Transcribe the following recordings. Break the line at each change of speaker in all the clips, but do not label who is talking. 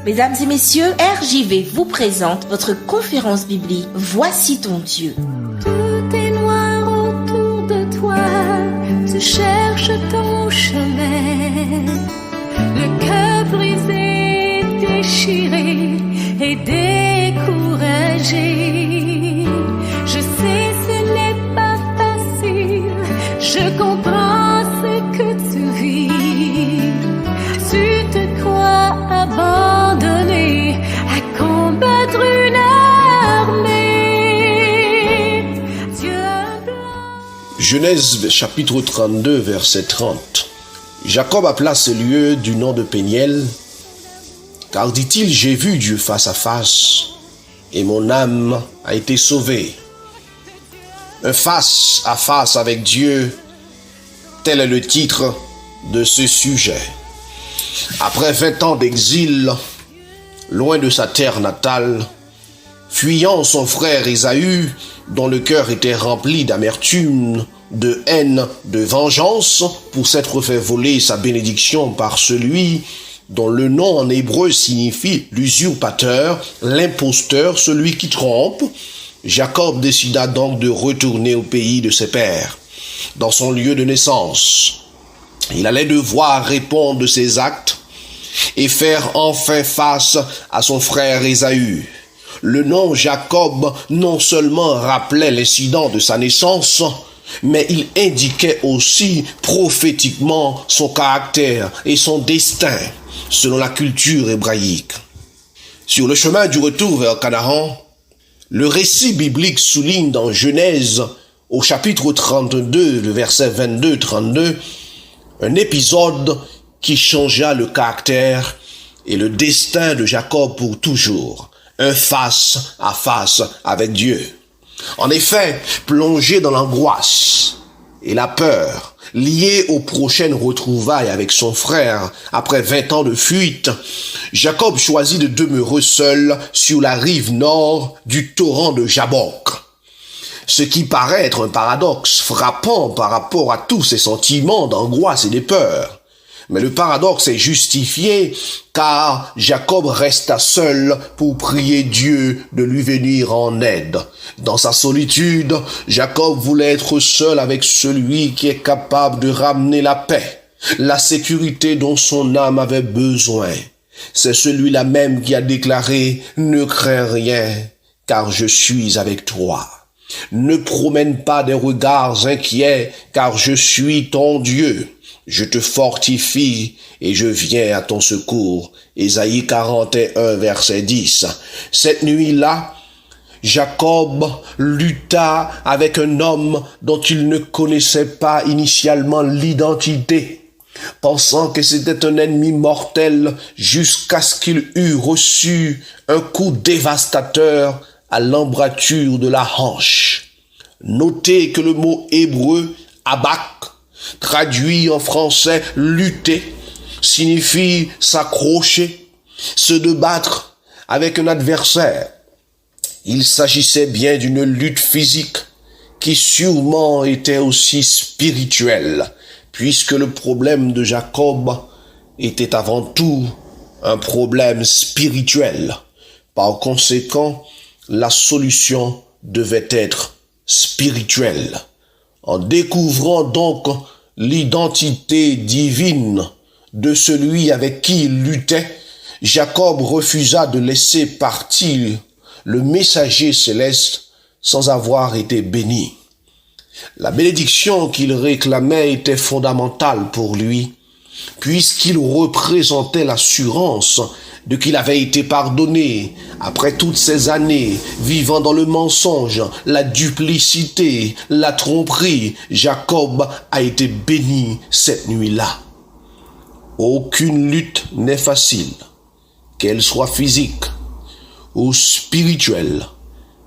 Mesdames et messieurs, RJV vous présente votre conférence biblique Voici ton Dieu.
Tout est noir autour de toi, tu cherches ton chemin. Le cœur brisé, déchiré et découragé. Je sais ce n'est pas facile, je comprends ce que tu vis. Tu te crois abandonné à combattre une armée. Dieu blanc.
Genèse chapitre 32 verset 30. Jacob appela ce lieu du nom de Péniel, car dit-il, j'ai vu Dieu face à face, et mon âme a été sauvée. Un face à face avec Dieu, tel est le titre de ce sujet. Après 20 ans d'exil, loin de sa terre natale, fuyant son frère Ésaü, dont le cœur était rempli d'amertume, de haine, de vengeance, pour s'être fait voler sa bénédiction par celui dont le nom en hébreu signifie l'usurpateur, l'imposteur, celui qui trompe, Jacob décida donc de retourner au pays de ses pères, dans son lieu de naissance. Il allait devoir répondre de ses actes et faire enfin face à son frère Ésaü. Le nom Jacob non seulement rappelait l'incident de sa naissance, mais il indiquait aussi prophétiquement son caractère et son destin, selon la culture hébraïque. Sur le chemin du retour vers Canaan, le récit biblique souligne dans Genèse, au chapitre 32, le verset 22-32, un épisode qui changea le caractère et le destin de Jacob pour toujours, un face à face avec Dieu. En effet, plongé dans l'angoisse et la peur, lié aux prochaines retrouvailles avec son frère après 20 ans de fuite, Jacob choisit de demeurer seul sur la rive nord du torrent de Jabbok. Ce qui paraît être un paradoxe frappant par rapport à tous ces sentiments d'angoisse et de peur. Mais le paradoxe est justifié car Jacob resta seul pour prier Dieu de lui venir en aide. Dans sa solitude, Jacob voulait être seul avec celui qui est capable de ramener la paix, la sécurité dont son âme avait besoin. C'est celui-là même qui a déclaré « Ne crains rien, car je suis avec toi. Ne promène pas des regards inquiets, car je suis ton Dieu. Je te fortifie et je viens à ton secours. » Ésaïe 41, verset 10. Cette nuit-là, Jacob lutta avec un homme dont il ne connaissait pas initialement l'identité, pensant que c'était un ennemi mortel jusqu'à ce qu'il eût reçu un coup dévastateur à l'embrâture de la hanche. Notez que le mot hébreu « abak » traduit en français « lutter » signifie s'accrocher, se débattre avec un adversaire. Il s'agissait bien d'une lutte physique qui sûrement était aussi spirituelle, puisque le problème de Jacob était avant tout un problème spirituel. Par conséquent, la solution devait être spirituelle. En découvrant donc l'identité divine de celui avec qui il luttait, Jacob refusa de laisser partir le messager céleste sans avoir été béni. La bénédiction qu'il réclamait était fondamentale pour lui, puisqu'il représentait l'assurance de qu'il avait été pardonné après toutes ces années vivant dans le mensonge, la duplicité, la tromperie. Jacob a été béni cette nuit-là. Aucune lutte n'est facile, qu'elle soit physique ou spirituelle.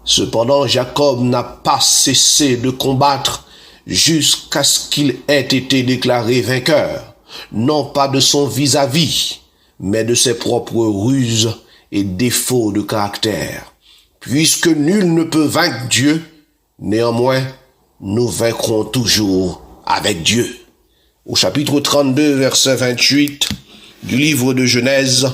Cependant, Jacob n'a pas cessé de combattre jusqu'à ce qu'il ait été déclaré vainqueur, non pas de son vis-à-vis, mais de ses propres ruses et défauts de caractère. Puisque nul ne peut vaincre Dieu, néanmoins, nous vaincrons toujours avec Dieu. Au chapitre 32, verset 28 du livre de Genèse,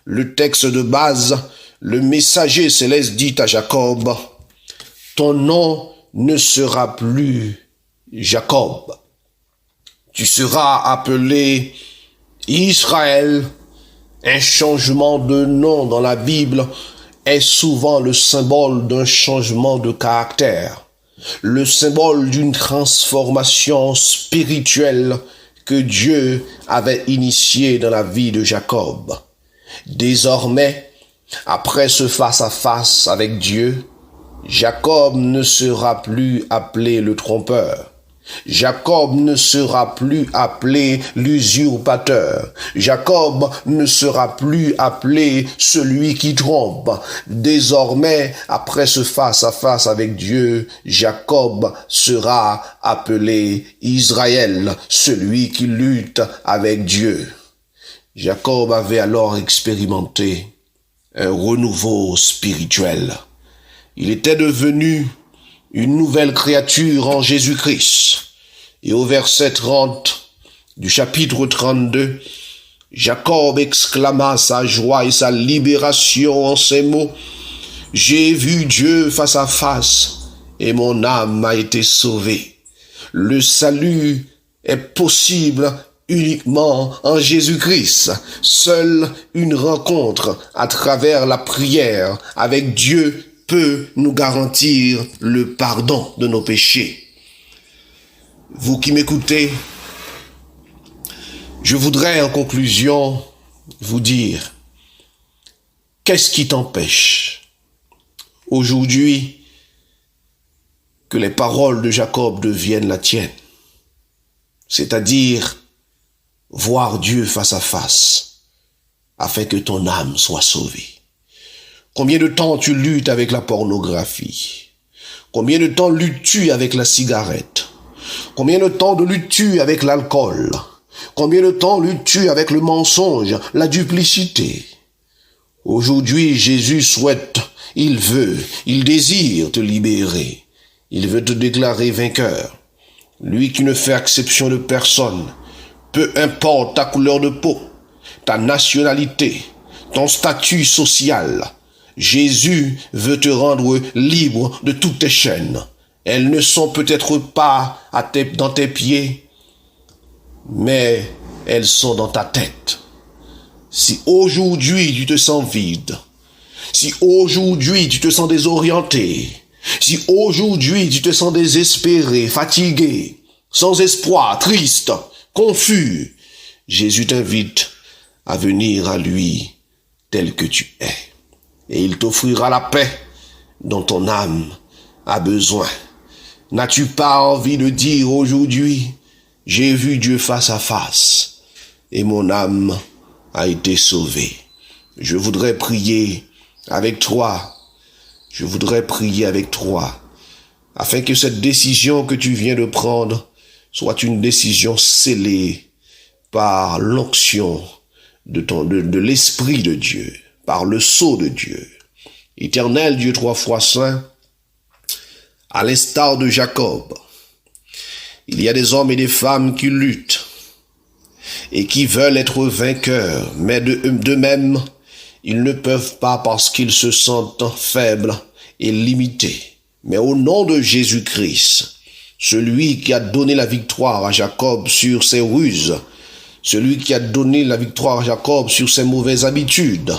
le texte de base, le messager céleste dit à Jacob, « Ton nom ne sera plus Jacob. Tu seras appelé Israël. » Un changement de nom dans la Bible est souvent le symbole d'un changement de caractère, le symbole d'une transformation spirituelle que Dieu avait initiée dans la vie de Jacob. Désormais, après ce face-à-face avec Dieu, Jacob ne sera plus appelé le trompeur. Jacob ne sera plus appelé l'usurpateur. Jacob ne sera plus appelé celui qui trompe. Désormais, après ce face-à-face avec Dieu, Jacob sera appelé Israël, celui qui lutte avec Dieu. Jacob avait alors expérimenté un renouveau spirituel. Il était devenu une nouvelle créature en Jésus-Christ. Et au verset 30 du chapitre 32, Jacob exclama sa joie et sa libération en ces mots, « J'ai vu Dieu face à face et mon âme a été sauvée. » Le salut est possible uniquement en Jésus-Christ. Seule une rencontre à travers la prière avec Dieu peut nous garantir le pardon de nos péchés. Vous qui m'écoutez, je voudrais en conclusion vous dire, qu'est-ce qui t'empêche aujourd'hui que les paroles de Jacob deviennent la tienne? C'est-à-dire voir Dieu face à face afin que ton âme soit sauvée. Combien de temps tu luttes avec la pornographie? Combien de temps luttes-tu avec la cigarette? Combien de temps luttes-tu avec l'alcool? Combien de temps luttes-tu avec le mensonge, la duplicité? Aujourd'hui, Jésus souhaite, il désire te libérer. Il veut te déclarer vainqueur. Lui qui ne fait exception de personne, peu importe ta couleur de peau, ta nationalité, ton statut social, Jésus veut te rendre libre de toutes tes chaînes. Elles ne sont peut-être pas dans tes pieds, mais elles sont dans ta tête. Si aujourd'hui tu te sens vide, si aujourd'hui tu te sens désorienté, si aujourd'hui tu te sens désespéré, fatigué, sans espoir, triste, confus, Jésus t'invite à venir à lui tel que tu es. Et il t'offrira la paix dont ton âme a besoin. N'as-tu pas envie de dire aujourd'hui, j'ai vu Dieu face à face et mon âme a été sauvée? Je voudrais prier avec toi. Je voudrais prier avec toi afin que cette décision que tu viens de prendre soit une décision scellée par l'onction de l'Esprit de Dieu, par le sceau de Dieu. Éternel Dieu trois fois saint, à l'instar de Jacob, il y a des hommes et des femmes qui luttent et qui veulent être vainqueurs, mais d'eux-mêmes, ils ne peuvent pas parce qu'ils se sentent faibles et limités. Mais au nom de Jésus-Christ, celui qui a donné la victoire à Jacob sur ses ruses, celui qui a donné la victoire à Jacob sur ses mauvaises habitudes,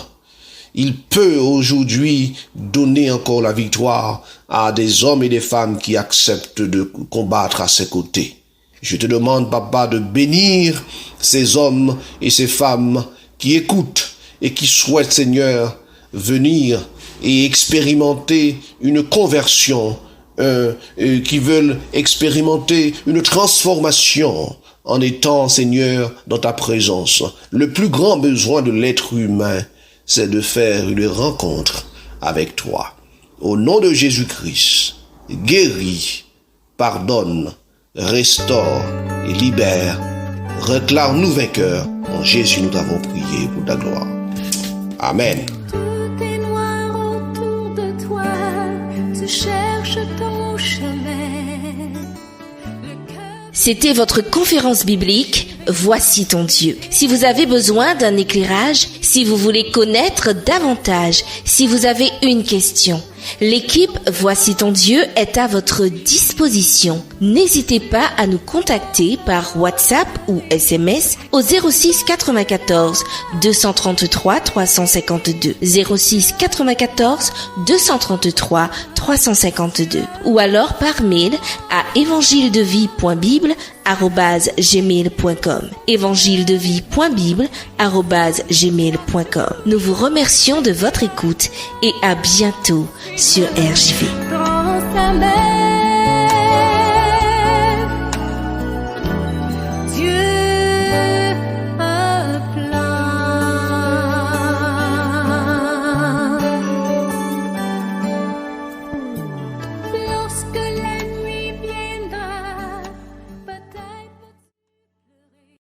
il peut aujourd'hui donner encore la victoire à des hommes et des femmes qui acceptent de combattre à ses côtés. Je te demande, Papa, de bénir ces hommes et ces femmes qui écoutent et qui souhaitent, Seigneur, venir et expérimenter une conversion, qui veulent expérimenter une transformation en étant, Seigneur, dans ta présence. Le plus grand besoin de l'être humain, c'est de faire une rencontre avec toi. Au nom de Jésus-Christ, guéris, pardonne, restaure et libère. Réclame-nous vainqueurs. En Jésus, nous t'avons prié pour ta gloire. Amen.
Tout est noir autour de toi, tu cherches ton chemin.
C'était votre conférence biblique, Voici ton Dieu. Si vous avez besoin d'un éclairage, si vous voulez connaître davantage, si vous avez une question, l'équipe Voici ton Dieu est à votre disposition. N'hésitez pas à nous contacter par WhatsApp ou SMS au 06 94 233 352 06 94 233 352 ou alors par mail à evangiledevie.bible@gmail.com evangiledevie.bible@gmail.com. Nous vous remercions de votre écoute et à bientôt sur RJV.